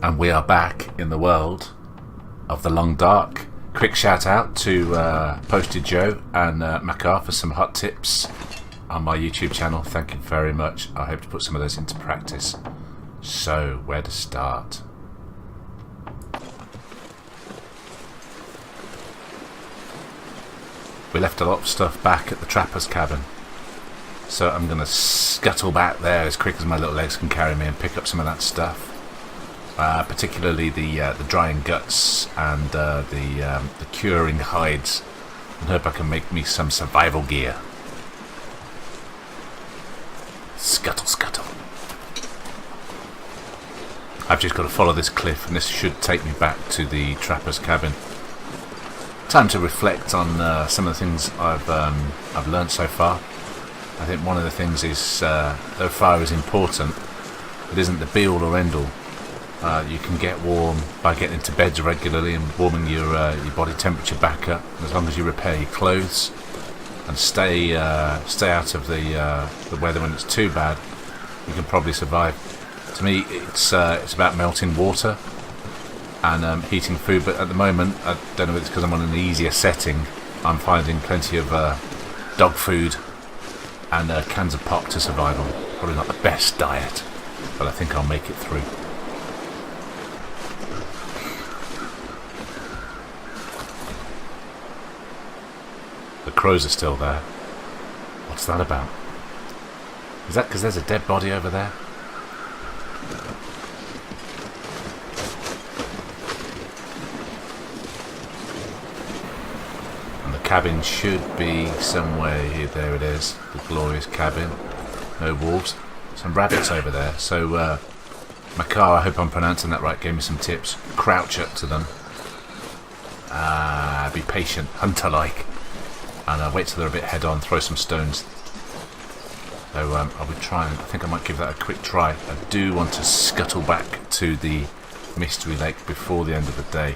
And we are back in the world of the long dark. Quick shout out to Posted Joe and Makar for some hot tips on my YouTube channel. Thank you very much. I hope to put some of those into practice. So, where to start? We left a lot of stuff back at the trapper's cabin. So I'm going to scuttle back there as quick as my little legs can carry me and pick up some of that stuff. Particularly the drying guts and the curing hides, and hope I can make me some survival gear. Scuttle, scuttle. I've just got to follow this cliff, and this should take me back to the trapper's cabin. Time to reflect on some of the things I've learnt so far. I think one of the things is, though fire is important, it isn't the be-all or end-all. You can get warm by getting into beds regularly and warming your body temperature back up. As long as you repair your clothes and stay out of the weather when it's too bad, you can probably survive. To me, it's about melting water and heating food. But at the moment, I don't know if it's because I'm on an easier setting, I'm finding plenty of dog food and cans of pop to survive on. Probably not the best diet, but I think I'll make it through. The crows are still there. What's that about? Is that because there's a dead body over there? And the cabin should be somewhere here. There it is. The glorious cabin. No wolves. Some rabbits over there. So, Makar, I hope I'm pronouncing that right, gave me some tips. Crouch up to them. Be patient. Hunter-like. And wait till they're a bit head on, throw some stones. So I'll be trying, I think I might give that a quick try. I do want to scuttle back to the mystery lake before the end of the day.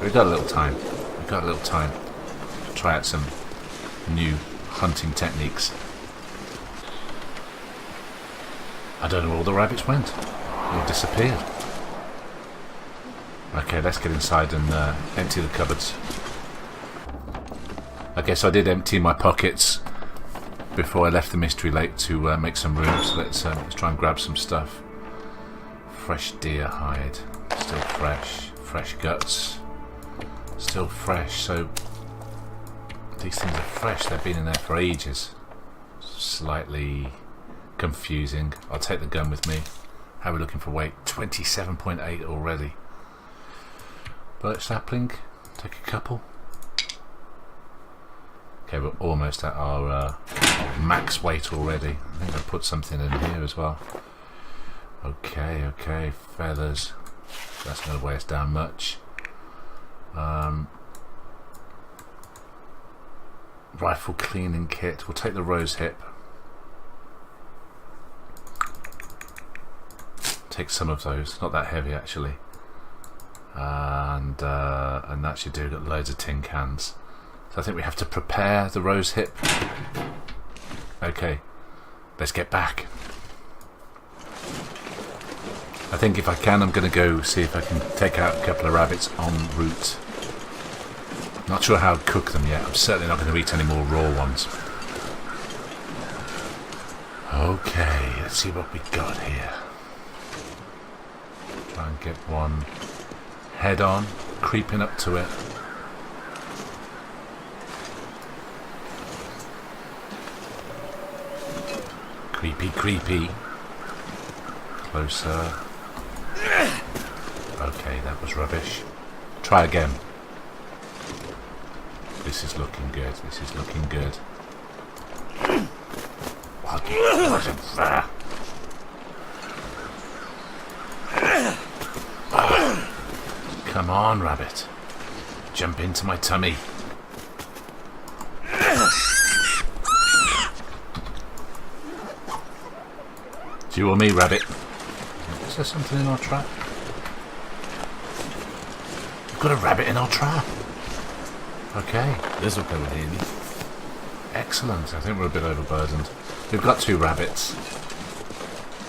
We've got a little time. To try out some new hunting techniques. I don't know where all the rabbits went. They all disappeared. Okay, let's get inside and empty the cupboards. I guess I did empty my pockets before I left the mystery lake to make some room. So let's try and grab some stuff. Fresh deer hide, still fresh. Fresh guts, still fresh. So these things are fresh. They've been in there for ages. Slightly confusing. I'll take the gun with me. How are we looking for weight? 27.8 already. Birch sapling. Take a couple. Okay, we're almost at our max weight already. I think I put something in here as well. Okay, feathers. That's going to weigh us down much. Rifle cleaning kit. We'll take the Rosehip. Take some of those. Not that heavy actually. And that should do. Got loads of tin cans. I think we have to prepare the Rosehip. Okay, let's get back. I think if I can, I'm going to go see if I can take out a couple of rabbits en route. Not sure how I'd cook them yet. I'm certainly not going to eat any more raw ones. Okay, let's see what we got here. Try and get one head on, creeping up to it. Creepy. Closer. Okay, that was rubbish. Try again. This is looking good. What is that? Come on, rabbit. Jump into my tummy. You or me, rabbit? Is there something in our trap? We've got a rabbit in our trap. Okay, this will come in handy. Excellent. I think we're a bit overburdened. We've got 2 rabbits.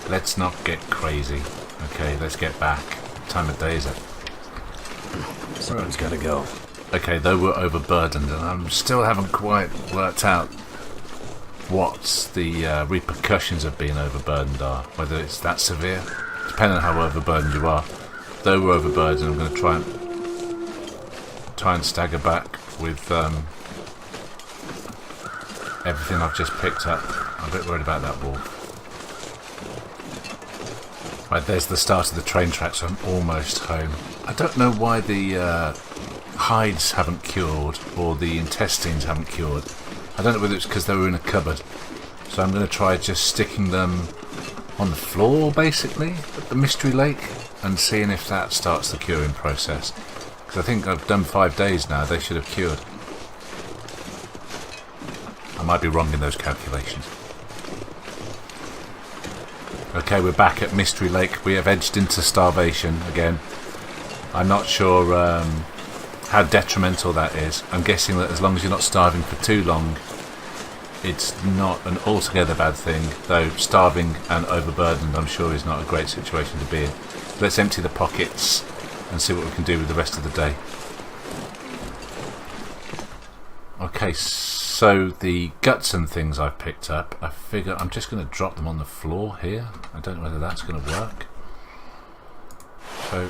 Let's not get crazy. Okay, let's get back. What time of day is it? Someone's gotta go. Okay, though we're overburdened, and I still haven't quite worked out what the repercussions of being overburdened are. Whether it's that severe, depending on how overburdened you are. Though we're overburdened, I'm going to try and stagger back with everything I've just picked up. I'm a bit worried about that wolf. Right, there's the start of the train track, so I'm almost home. I don't know why the hides haven't cured or the intestines haven't cured. I don't know whether it's because they were in a cupboard. So I'm going to try just sticking them on the floor, basically, at the Mystery Lake, and seeing if that starts the curing process. Because I think I've done 5 days now, they should have cured. I might be wrong in those calculations. Okay, we're back at Mystery Lake. We have edged into starvation again. I'm not sure how detrimental that is. I'm guessing that as long as you're not starving for too long, it's not an altogether bad thing, though starving and overburdened I'm sure is not a great situation to be in. Let's empty the pockets and see what we can do with the rest of the day. Okay, so the guts and things I've picked up, I figure I'm just going to drop them on the floor here. I don't know whether that's going to work. So,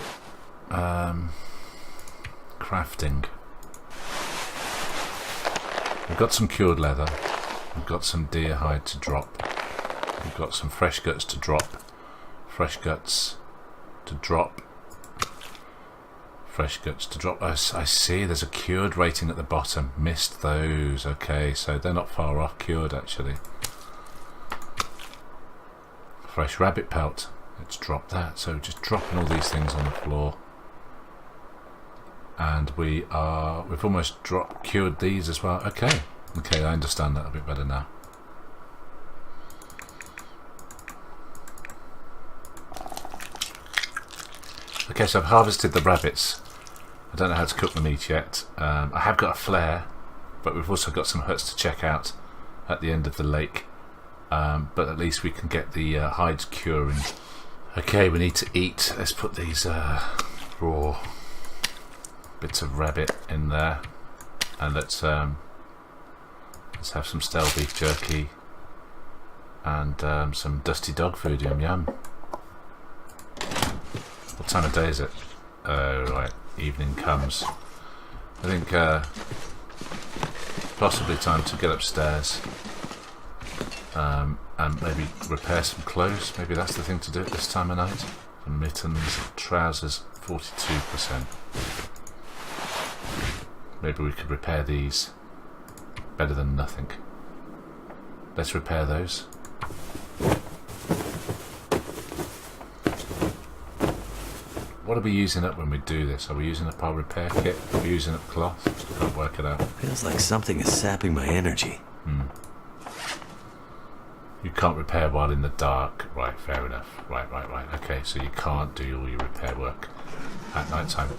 crafting. We've got some cured leather. We've got some deer hide to drop. We've got some fresh guts to drop. Fresh guts to drop. Fresh guts to drop. I see there's a cured rating at the bottom. Missed those. Okay, so they're not far off cured actually. Fresh rabbit pelt. Let's drop that. So just dropping all these things on the floor. And we've almost cured these as well. Okay, I understand that a bit better now. Okay, so I've harvested the rabbits. I don't know how to cook the meat yet. I have got a flare, but we've also got some huts to check out at the end of the lake. But at least we can get the hides curing. Okay, we need to eat. Let's put these raw bits of rabbit in there, and let's have some stale beef jerky and some dusty dog food. Yum yum. What time of day is it? Oh right, evening comes. I think possibly time to get upstairs and maybe repair some clothes. Maybe that's the thing to do at this time of night. Some mittens, trousers, 42%. Maybe we could repair these. Better than nothing. Let's repair those. What are we using up when we do this? Are we using up our repair kit? Are we using up cloth? I can't work it out. Feels like something is sapping my energy. You can't repair while in the dark. Right, fair enough. Right. Okay, so you can't do all your repair work at night time.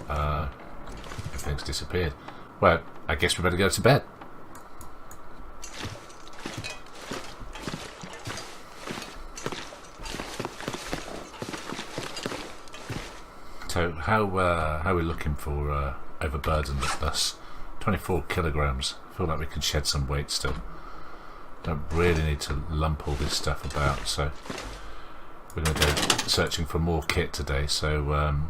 Everything's disappeared. Well, I guess we better go to bed. So how are we looking for overburdened at us? 24 kilograms. I feel like we can shed some weight still. Don't really need to lump all this stuff about, so we're going to go searching for more kit today. So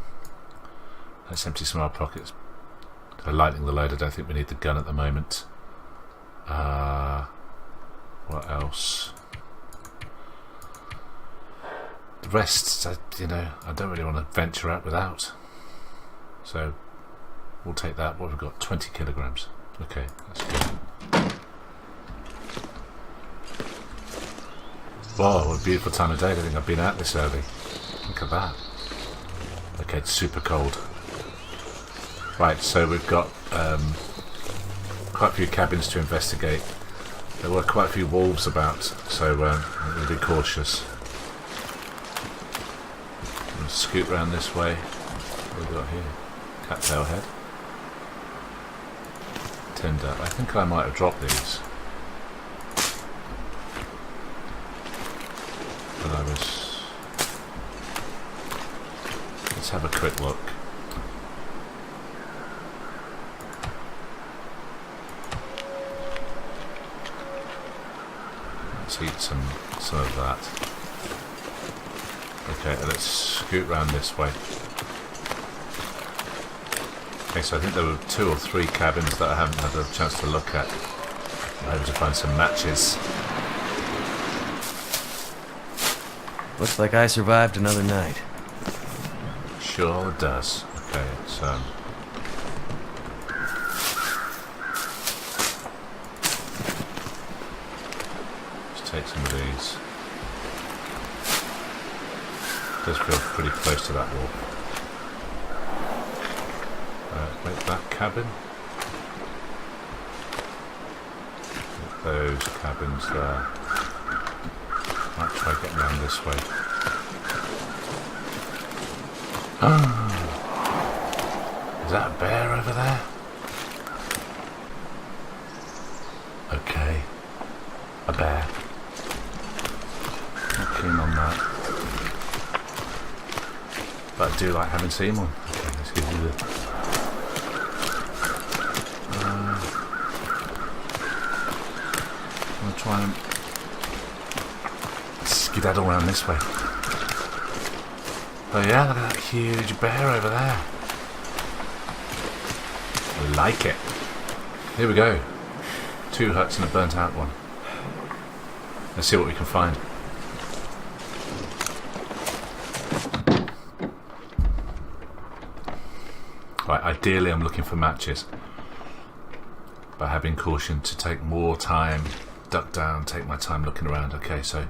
let's empty some of our pockets. Lightening the load. I don't think we need the gun at the moment. What else? The rest, I don't really want to venture out without. So we'll take that. What have we got? 20 kilograms. Okay, that's good. Wow, what a beautiful time of day. I don't think I've been out this early. Look at that. Okay, it's super cold. Right, so we've got quite a few cabins to investigate. There were quite a few wolves about, so we'll be cautious. We'll scoot round this way. What have we got here? Cattail head. Tinder. I think I might have dropped these when I was have a quick look. Let's eat some of that. Okay, let's scoot round this way. Okay, so I think there were 2 or 3 cabins that I haven't had a chance to look at. I'm able to find some matches. Looks like I survived another night. Sure does. Okay, it's let's take some of these. Does feel pretty close to that wall. Make that cabin. Get those cabins there. Might try getting around this way. Is that a bear over there? Okay. A bear. Not keen on that. But I do like having seen one. Okay, let's give you the... I'm going to try and skedaddle around this way. Oh yeah, look at that huge bear over there. I like it. Here we go. 2 huts and a burnt out one. Let's see what we can find. Right, ideally I'm looking for matches, but I have been cautioned to take more time, duck down, take my time looking around. Okay, so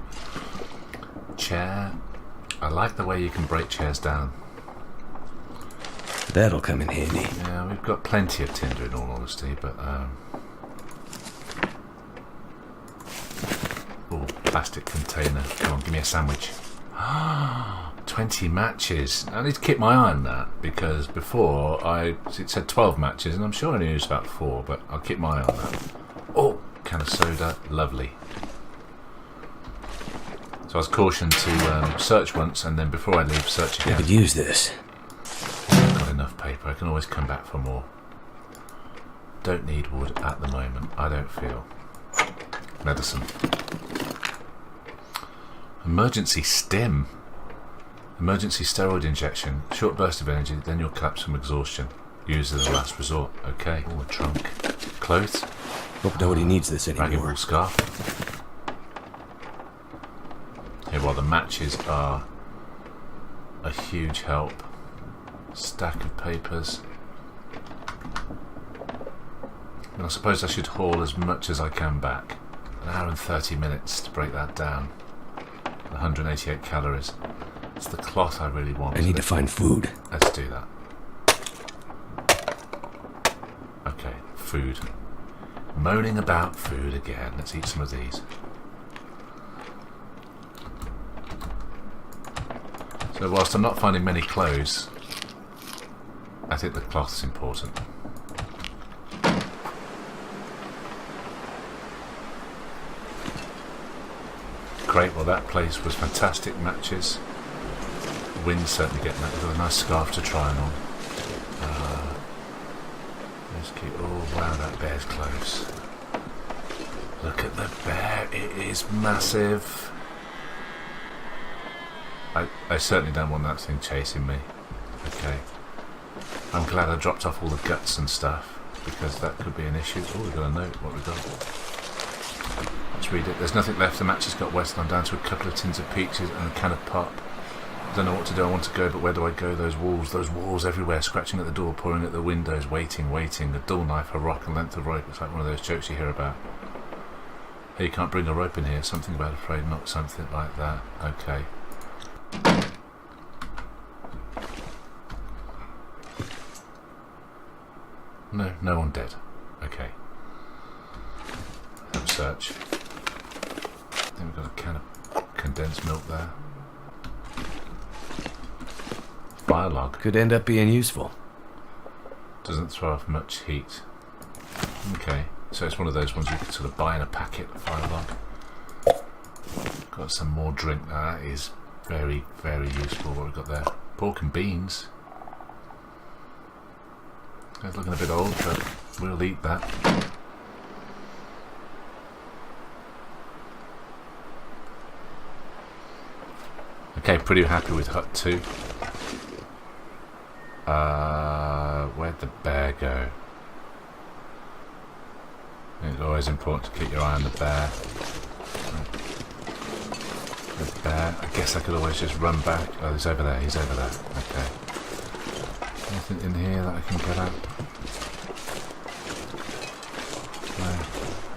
chair. I like the way you can break chairs down. That'll come in handy. Yeah, we've got plenty of tinder in all honesty, but oh, plastic container. Come on, give me a sandwich. 20 matches. I need to keep my eye on that, because before it said 12 matches and I'm sure I only used about 4, but I'll keep my eye on that. Oh, can of soda, lovely. So I was cautioned to search once, and then before I leave, search again. I could use this. I've got enough paper, I can always come back for more. Don't need wood at the moment, I don't feel. Medicine. Emergency stim. Emergency steroid injection. Short burst of energy, then you'll collapse from exhaustion. Used as a last resort. Okay. Oh, a trunk. Clothes. Hope nobody needs this Ragged anymore. wool scarf. Okay, well the matches are a huge help. Stack of papers. And I suppose I should haul as much as I can back. 1 hour and 30 minutes to break that down. 188 calories. It's the cloth I really want. I need to find food. Let's do that. Okay, food. Moaning about food again. Let's eat some of these. So whilst I'm not finding many clothes, I think the cloth's important. Great, well that place was fantastic. Matches. The wind's certainly getting that. We've got a nice scarf to try on. Let's keep... Oh wow, that bear's close. Look at the bear, it is massive. I certainly don't want that thing chasing me. Okay. I'm glad I dropped off all the guts and stuff, because that could be an issue. Oh, we've got a note. What we got? Let's read it. There's nothing left. The matches got wet, and I'm down to a couple of tins of peaches and a can of pop. I don't know what to do. I want to go, but where do I go? Those walls everywhere, scratching at the door, pouring at the windows, waiting. A dull knife, a rock, a length of rope. It's like one of those jokes you hear about. Hey, you can't bring a rope in here. Something about afraid, not something like that. Okay. No one dead. Okay. Let's search. Then we've got a can of condensed milk there. Fire log. Could end up being useful. Doesn't throw off much heat. Okay, so it's one of those ones you can sort of buy in a packet, fire log. Got some more drink. Now that is very, very useful. What we've got there. Pork and beans. It's looking a bit old, but we'll eat that. Okay, pretty happy with hut 2. Where'd the bear go? It's always important to keep your eye on the bear. The bear, I guess I could always just run back. Oh, he's over there, he's over there. Okay. Anything in here that I can get at?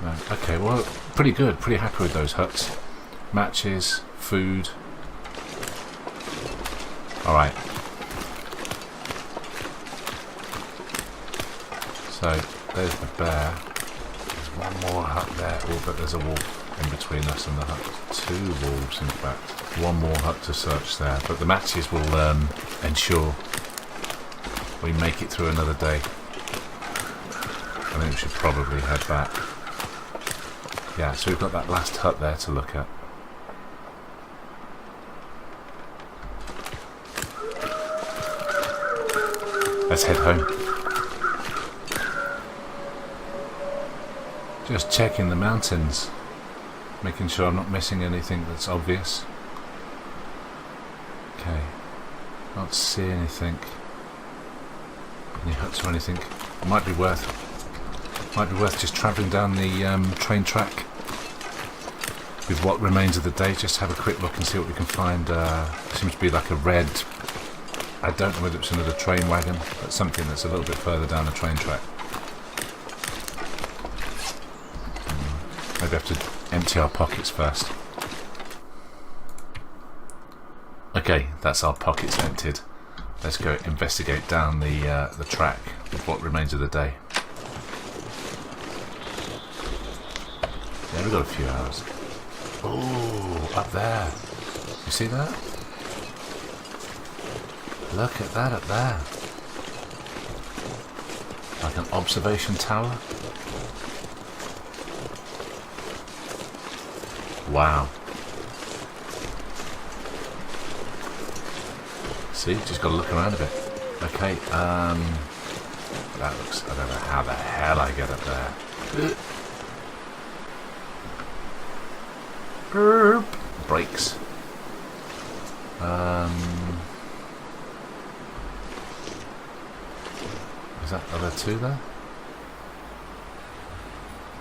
No. Okay, well, pretty good. Pretty happy with those huts. Matches, food. Alright. So, there's the bear. There's one more hut there. Oh, but there's a wolf in between us and the hut. 2 wolves, in fact. One more hut to search there. But the matches will ensure we make it through another day. I think we should probably head back. Yeah, so we've got that last hut there to look at. Let's head home. Just checking the mountains, making sure I'm not missing anything that's obvious. Okay, can't see anything. Any huts or anything. It might be worth just travelling down the train track with what remains of the day. Just have a quick look and see what we can find. Seems to be like a red. I don't know whether it's another train wagon, but something that's a little bit further down the train track. Maybe have to empty our pockets first. Okay, that's our pockets emptied. Let's go investigate down the track with what remains of the day. Yeah, we've got a few hours. Oh, up there. You see that? Look at that up there. Like an observation tower. Wow. See, just got to look around a bit. Okay, that looks, I don't know how the hell I get up there. Brakes. Is that, are there 2 there?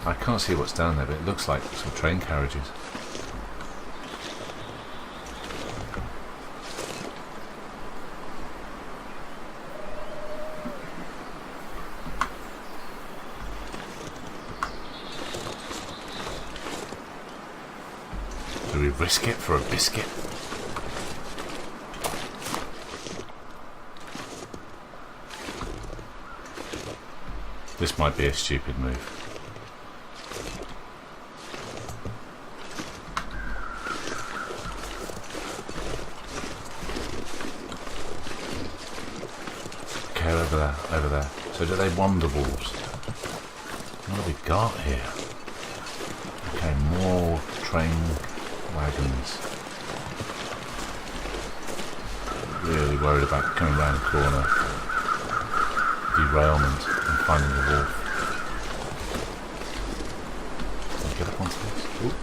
I can't see what's down there, but it looks like some train carriages. Do we risk it for a biscuit? This might be a stupid move. Okay, over there. So do they wander wolves? What have we got here? Okay, more train wagons. Really worried about coming round the corner. Derailment and finding the wolf. Can I get up onto this? Ooh.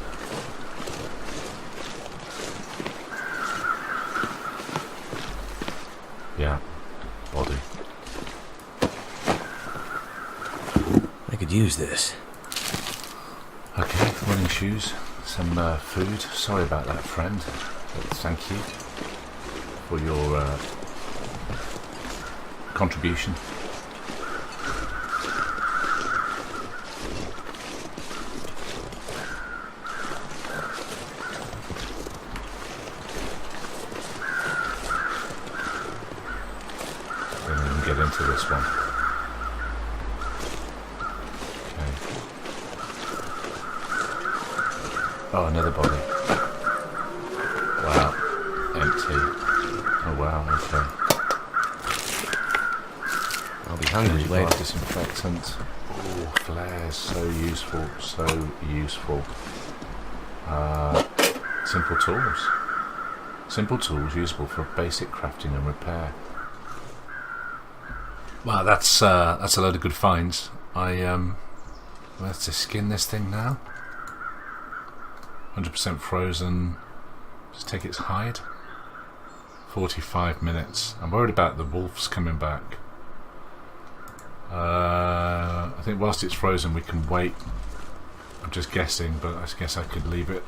Yeah, body. I could use this. Okay, running shoes, some food. Sorry about that, friend. But thank you for your contribution. Get into this one. Okay. Oh, another body. Wow. Empty. Oh wow, okay. I'll be hungry later. Disinfectant. Oh, flares, so useful, so useful. Simple tools. Simple tools usable for basic crafting and repair. Wow, that's a load of good finds. Let's just skin this thing now. 100% frozen. Just take its hide. 45 minutes. I'm worried about the wolves coming back. I think whilst it's frozen we can wait. I'm just guessing, but I guess I could leave it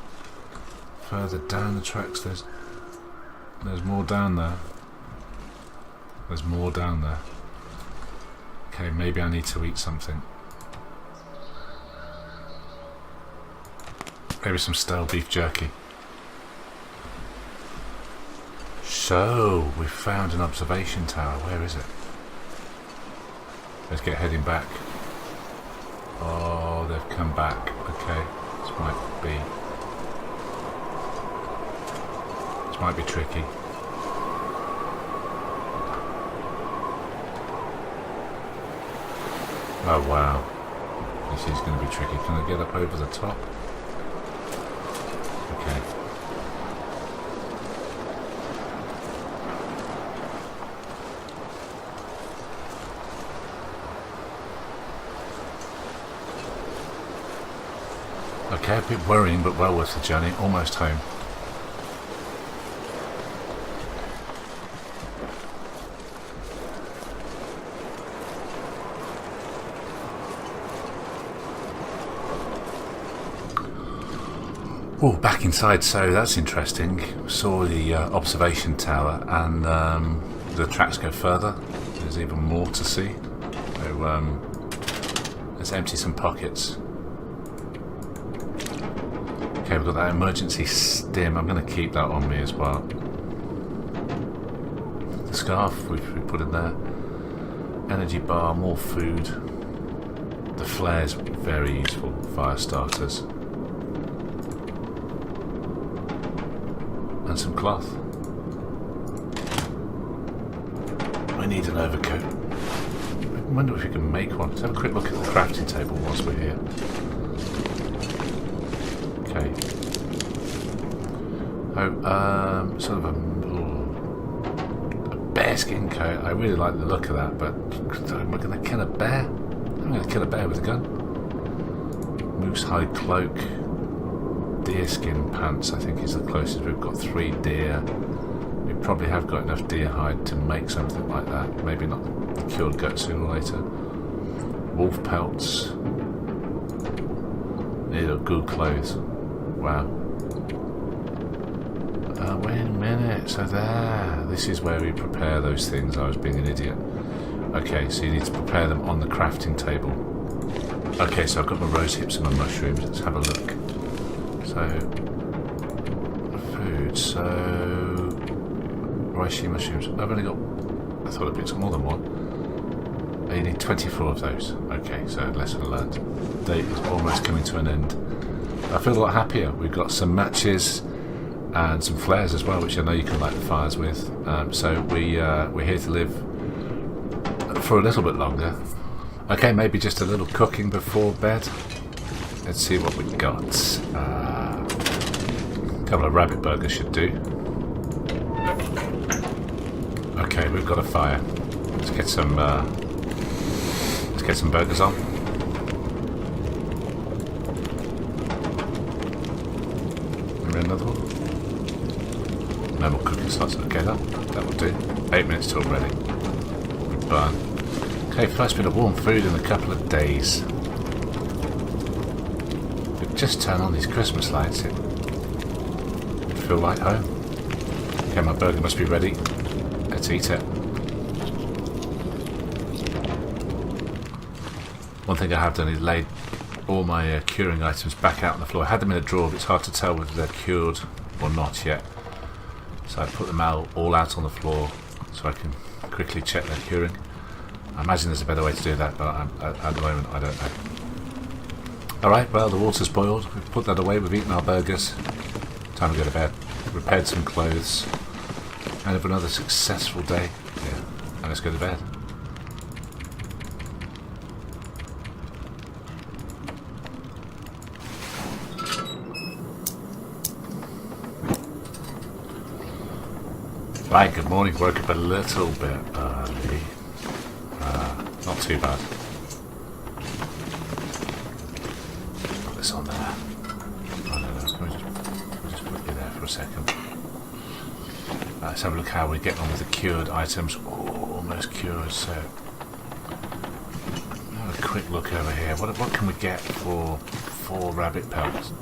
further down the tracks. There's more down there. There's more down there. Okay, maybe I need to eat something. Maybe some stale beef jerky. So, we've found an observation tower. Where is it? Let's get heading back. Oh, they've come back. Okay, this might be tricky. Oh wow, this is going to be tricky. Can I get up over the top? Okay. Okay, a bit worrying, but well worth the journey. Almost home. Oh, back inside, so that's interesting. Saw the observation tower, and the tracks go further. There's even more to see. So let's empty some pockets. Okay, we've got that emergency stim. I'm going to keep that on me as well. The scarf we put in there. Energy bar, more food. The flares, very useful. Fire starters. And some cloth. I need an overcoat. I wonder if we can make one. Let's have a quick look at the crafting table whilst we're here. Okay. Oh, sort of a bearskin coat. I really like the look of that, but am I going to kill a bear? I'm going to kill a bear with a gun. Moose hide cloak. Deerskin pants, I think, is the closest. We've got 3 deer. We probably have got enough deer hide to make something like that. Maybe not the cured goat sooner or later. Wolf pelts. These are good clothes. Wow. Wait a minute. So there. This is where we prepare those things. I was being an idiot. Okay, so you need to prepare them on the crafting table. Okay, so I've got my rose hips and my mushrooms. Let's have a look. So, food, so reishi mushrooms. I've only got, I thought I picked up more than one. Oh, you need 24 of those. Okay, so lesson learned. Date is almost coming to an end. I feel a lot happier. We've got some matches and some flares as well, which I know you can light the fires with. So we're here to live for a little bit longer. Okay, maybe just a little cooking before bed. Let's see what we've got. A couple of rabbit burgers should do. Okay, we've got a fire. Let's get some burgers on. Maybe another one. No more cooking slots. Okay, that will do. 8 minutes till ready. We burn. Okay, first bit of warm food in a couple of days. Just turn on these Christmas lights. It feel like home. Okay, my burger must be ready. Let's eat it. One thing I have done is laid all my curing items back out on the floor. I had them in a drawer, but it's hard to tell whether they're cured or not yet. So I put them all out on the floor so I can quickly check their curing. I imagine there's a better way to do that, but at the moment I don't know. Alright, well, the water's boiled. We've put that away. We've eaten our burgers. Time to go to bed. Repaired some clothes. And have another successful day. Yeah, and let's go to bed. Right, good morning. Woke up a little bit early. Not too bad. Put this on there. Oh, no. Can we just put you there for a second? Let's have a look how we get on with the cured items. Oh, almost cured, so... Have a quick look over here. What can we get for 4 rabbit pelts?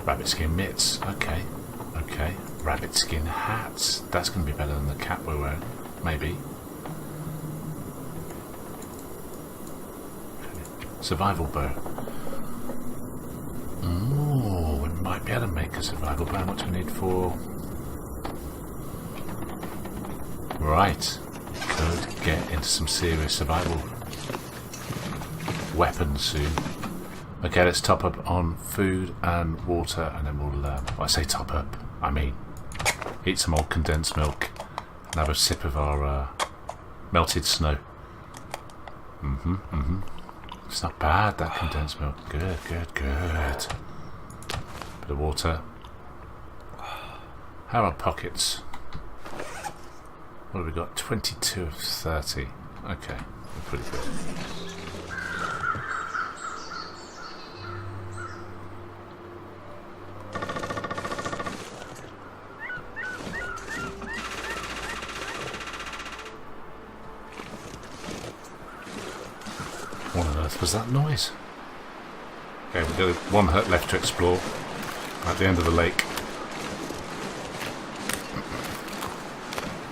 Rabbit skin mitts. Okay. Rabbit skin hats. That's going to be better than the cap we're wearing. Maybe. Survival bow. Ooh, we might be able to make a survival bow. What do we need for... Right. Could get into some serious survival weapons soon. Okay, let's top up on food and water, and then we'll... well, I say top up, I mean eat some old condensed milk and have a sip of our melted snow. It's not bad, that condensed milk. Good. Bit of water. How are our pockets? What have we got? 22 of 30. Okay, we're pretty good. What on earth was that noise? Okay, we've got one hut left to explore at the end of the lake.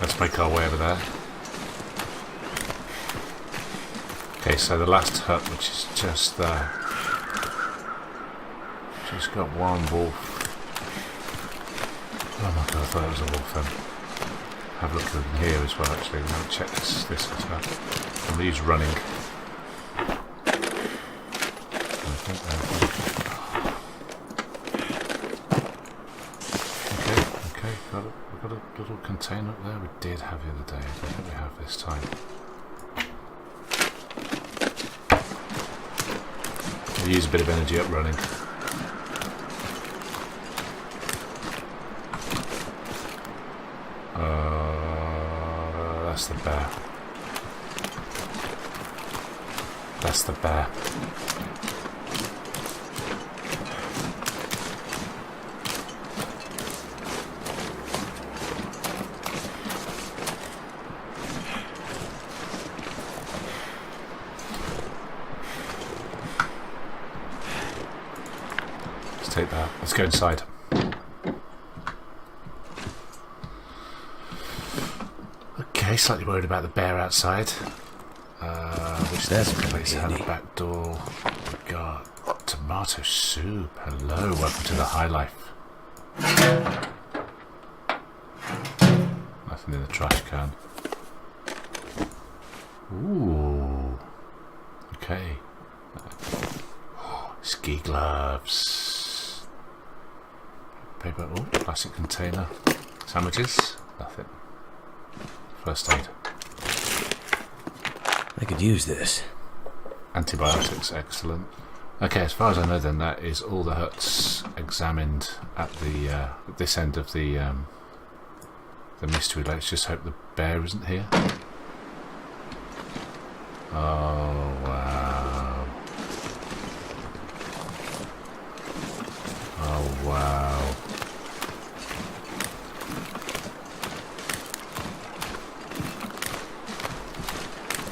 Let's make our way over there. Okay, so the last hut, which is just there. Just got one wolf. Oh my god, I thought it was a wolf then. Have a look in here as well, actually. We'll check this as well. And these running. Okay, we've got a little container up there. We did have the other day. I don't think we have this time. We use a bit of energy up running. That's the bear. That's the bear. Let's take that. Let's go inside. Okay, slightly worried about the bear outside. Which That's place had a back door. We got tomato soup. Hello, welcome to the high life. Nothing in the trash can. Ooh. Okay. Ski gloves. Paper. Oh, plastic container. Sandwiches. Nothing. First aid. I could use this. Antibiotics, excellent. Okay, as far as I know, then that is all the huts examined at the this end of the mystery. Let's just hope the bear isn't here. Oh wow! Oh wow!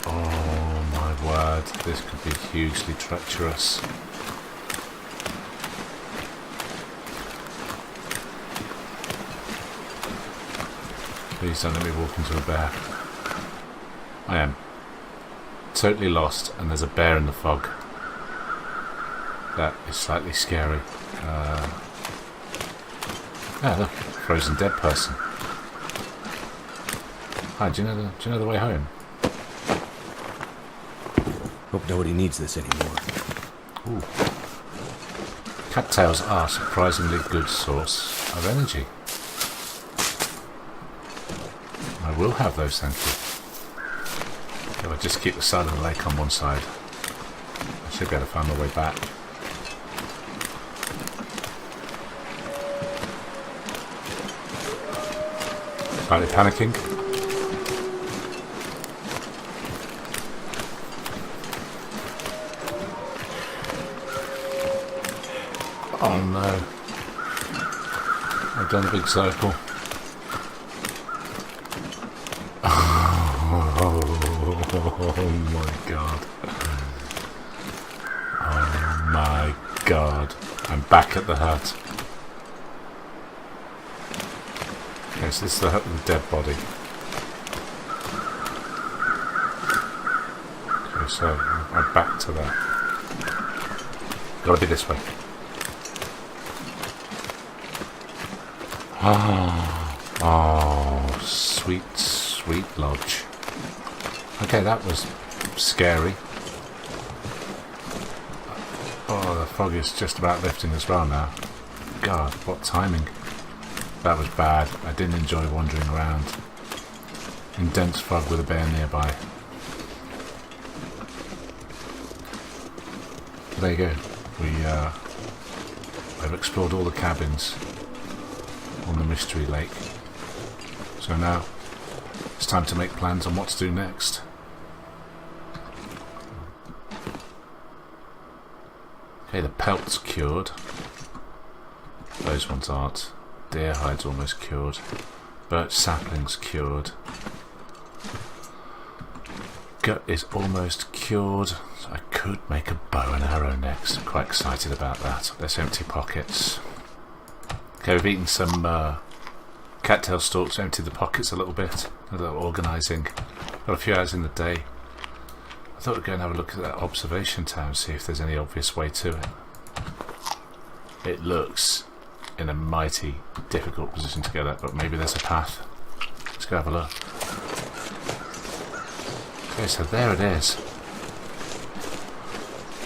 Oh my word! This could be hugely treacherous. Please don't let me walk into a bear. I am totally lost, and there's a bear in the fog. That is slightly scary. Yeah, look, frozen dead person. Hi, do you know the way home? Hope nobody needs this anymore. Ooh. Cattails are a surprisingly good source of energy. I will have those, thank you. Okay, I'll just keep the side of the lake on one side. I should be able to find my way back. Slightly panicking. Oh no. I've done a big circle. Oh my god. Oh my god. I'm back at the hut. Okay, so this is the hut with the dead body. Okay, so I'm back to that. Gotta be this way. Oh, sweet, sweet lodge. Okay, that was scary. Oh, the fog is just about lifting as well now. God, what timing. That was bad. I didn't enjoy wandering around in dense fog with a bear nearby. But there you go. We've explored all the cabins on the mystery lake. So now it's time to make plans on what to do next. Okay, the pelt's cured. Those ones aren't. Deer hide's almost cured. Birch sapling's cured. Gut is almost cured. So I could make a bow and arrow next. I'm quite excited about that. Let's empty pockets. Okay, we've eaten some cattail stalks, emptied the pockets a little bit. A little organising. Got a few hours in the day. I thought we'd go and have a look at that observation tower and see if there's any obvious way to it. It looks in a mighty difficult position to get at, but maybe there's a path. Let's go have a look. Okay, so there it is.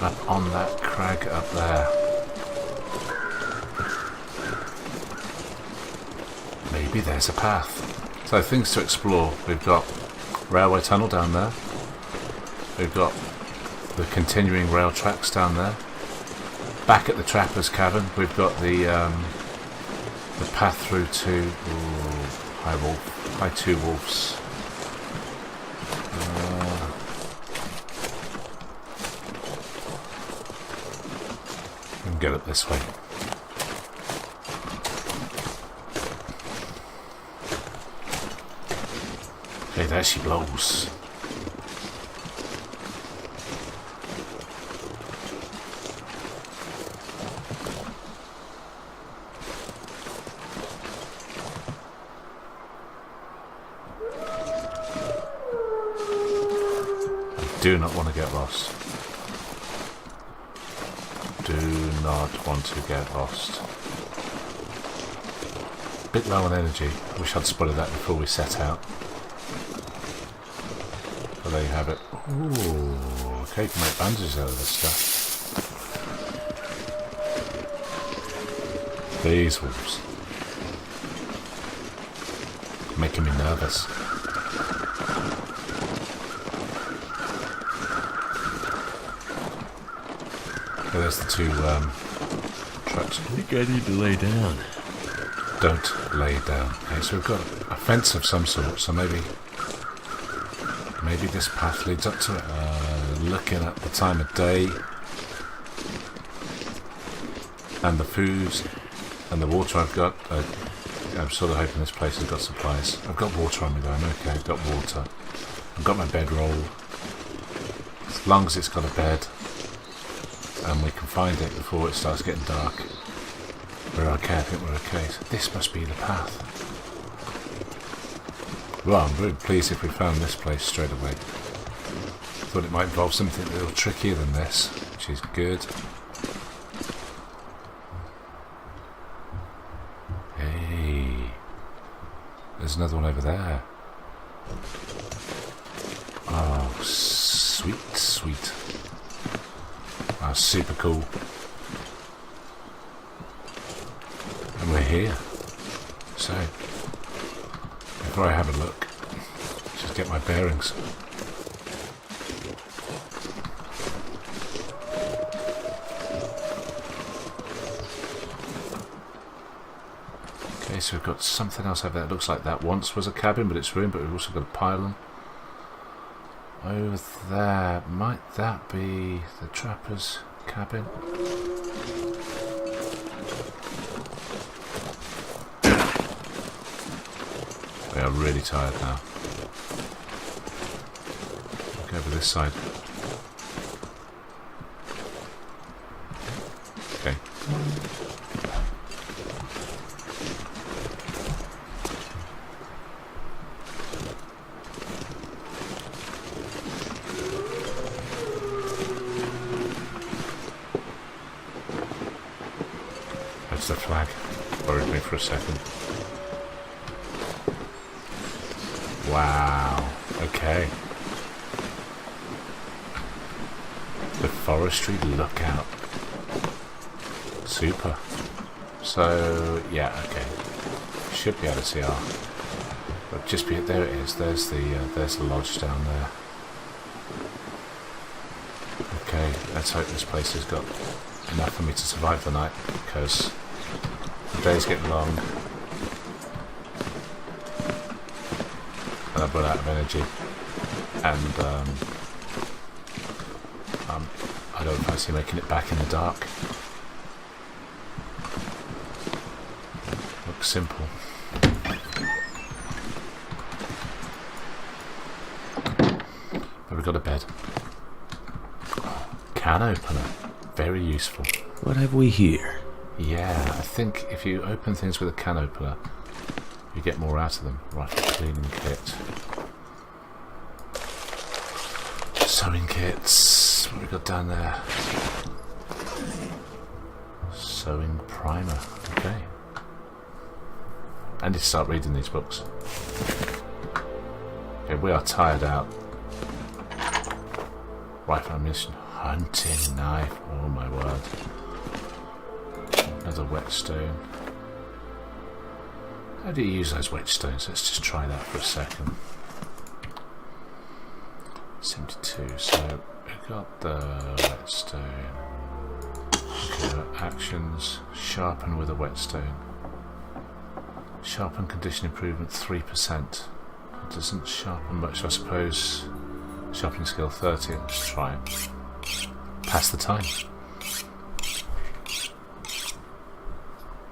Up on that crag up there. Maybe there's a path. So things to explore. We've got railway tunnel down there. We've got the continuing rail tracks down there. Back at the Trapper's Cavern, we've got the path through to High Two Wolves. We can get up this way. Okay, there she blows. Do not want to get lost. Do not want to get lost. Bit low on energy. Wish I'd spotted that before we set out. But there you have it. Ooh, okay, can make bandages out of this stuff. These wolves. Making me nervous. Okay, there's the two trucks. I think I need to lay down. Don't lay down. Okay, so we've got a fence of some sort, so maybe this path leads up to it. Looking at the time of day and the food and the water I've got, I'm sort of hoping this place has got supplies. I've got water on me though, I'm okay, I've got water. I've got my bedroll. As long as it's got a bed and we can find it before it starts getting dark, we're okay. I think we're okay. So this must be the path. Well, I'm really pleased if we found this place straight away. Thought it might involve something a little trickier than this, which is good. Hey, there's another one over there. Oh, sweet, sweet. Oh, super cool. And we're here. So, before I have a look, just get my bearings. Okay, Okay, so we've got something else over there. It looks like that once was a cabin, but it's ruined. But we've also got a pylon over there. Might that be the trapper's cabin? We are really tired now. Go over this side. Okay. That's the flag. Worried me for a second. Wow. Okay. The forestry lookout. Super. So yeah, okay. Should be able to see our. But just be there. It is. There's the lodge down there. Okay. Let's hope this place has got enough for me to survive the night, because the day's getting long and I've run out of energy, and I don't fancy making it back in the dark. Looks simple. But we've got a bed. Can opener. Very useful. What have we here? Yeah, I think if you open things with a can opener, you get more out of them. Rifle cleaning kit. Sewing kits. What have we got down there? Sewing primer. Okay. I need to start reading these books. Okay, we are tired out. Rifle ammunition. Hunting knife. Oh my word. Another whetstone. How do you use those whetstones? Let's just try that for a second. 72. So we've got the whetstone. Okay, actions. Sharpen with a whetstone. Sharpen condition improvement 3%. It doesn't sharpen much, I suppose. Sharpening skill 30. Let's try it. Pass the time.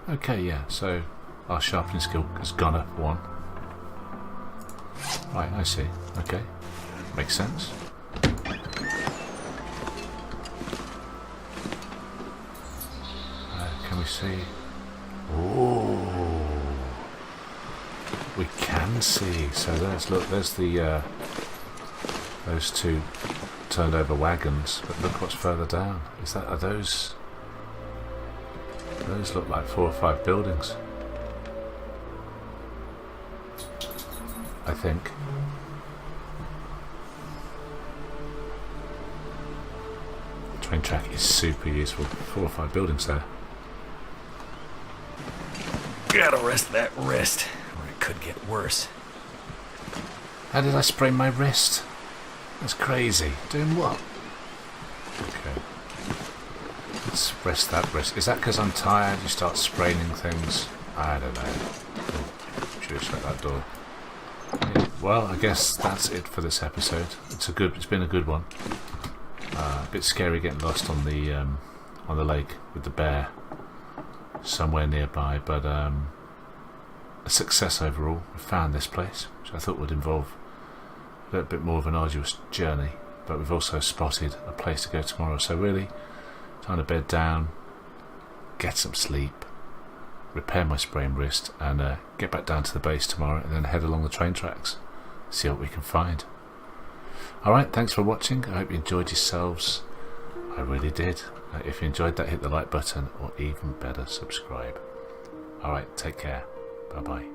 Okay, yeah, so our sharpening skill has gone up 1. Right, I see. Okay. Makes sense. Can we see? Oh, we can see. So there's, look, there's the those two turned over wagons, but look what's further down. Is that, are those look like 4 or 5 buildings, I think. Train track is super useful. 4 or 5 buildings there. Gotta rest that wrist, or it could get worse. How did I sprain my wrist? That's crazy. Doing what? Okay. Let's rest that wrist. Is that because I'm tired? You start spraining things? I don't know. Oh, should have shut that door. Yeah, well, I guess that's it for this episode. It's been a good one. A bit scary getting lost on the lake with the bear somewhere nearby, but a success overall. We found this place, which I thought would involve a little bit more of an arduous journey, but we've also spotted a place to go tomorrow. So really, time to bed down, get some sleep, repair my sprained wrist, and get back down to the base tomorrow, and then head along the train tracks, see what we can find. Alright, thanks for watching. I hope you enjoyed yourselves. I really did. If you enjoyed that, hit the like button, or even better, subscribe. Alright, take care. Bye bye.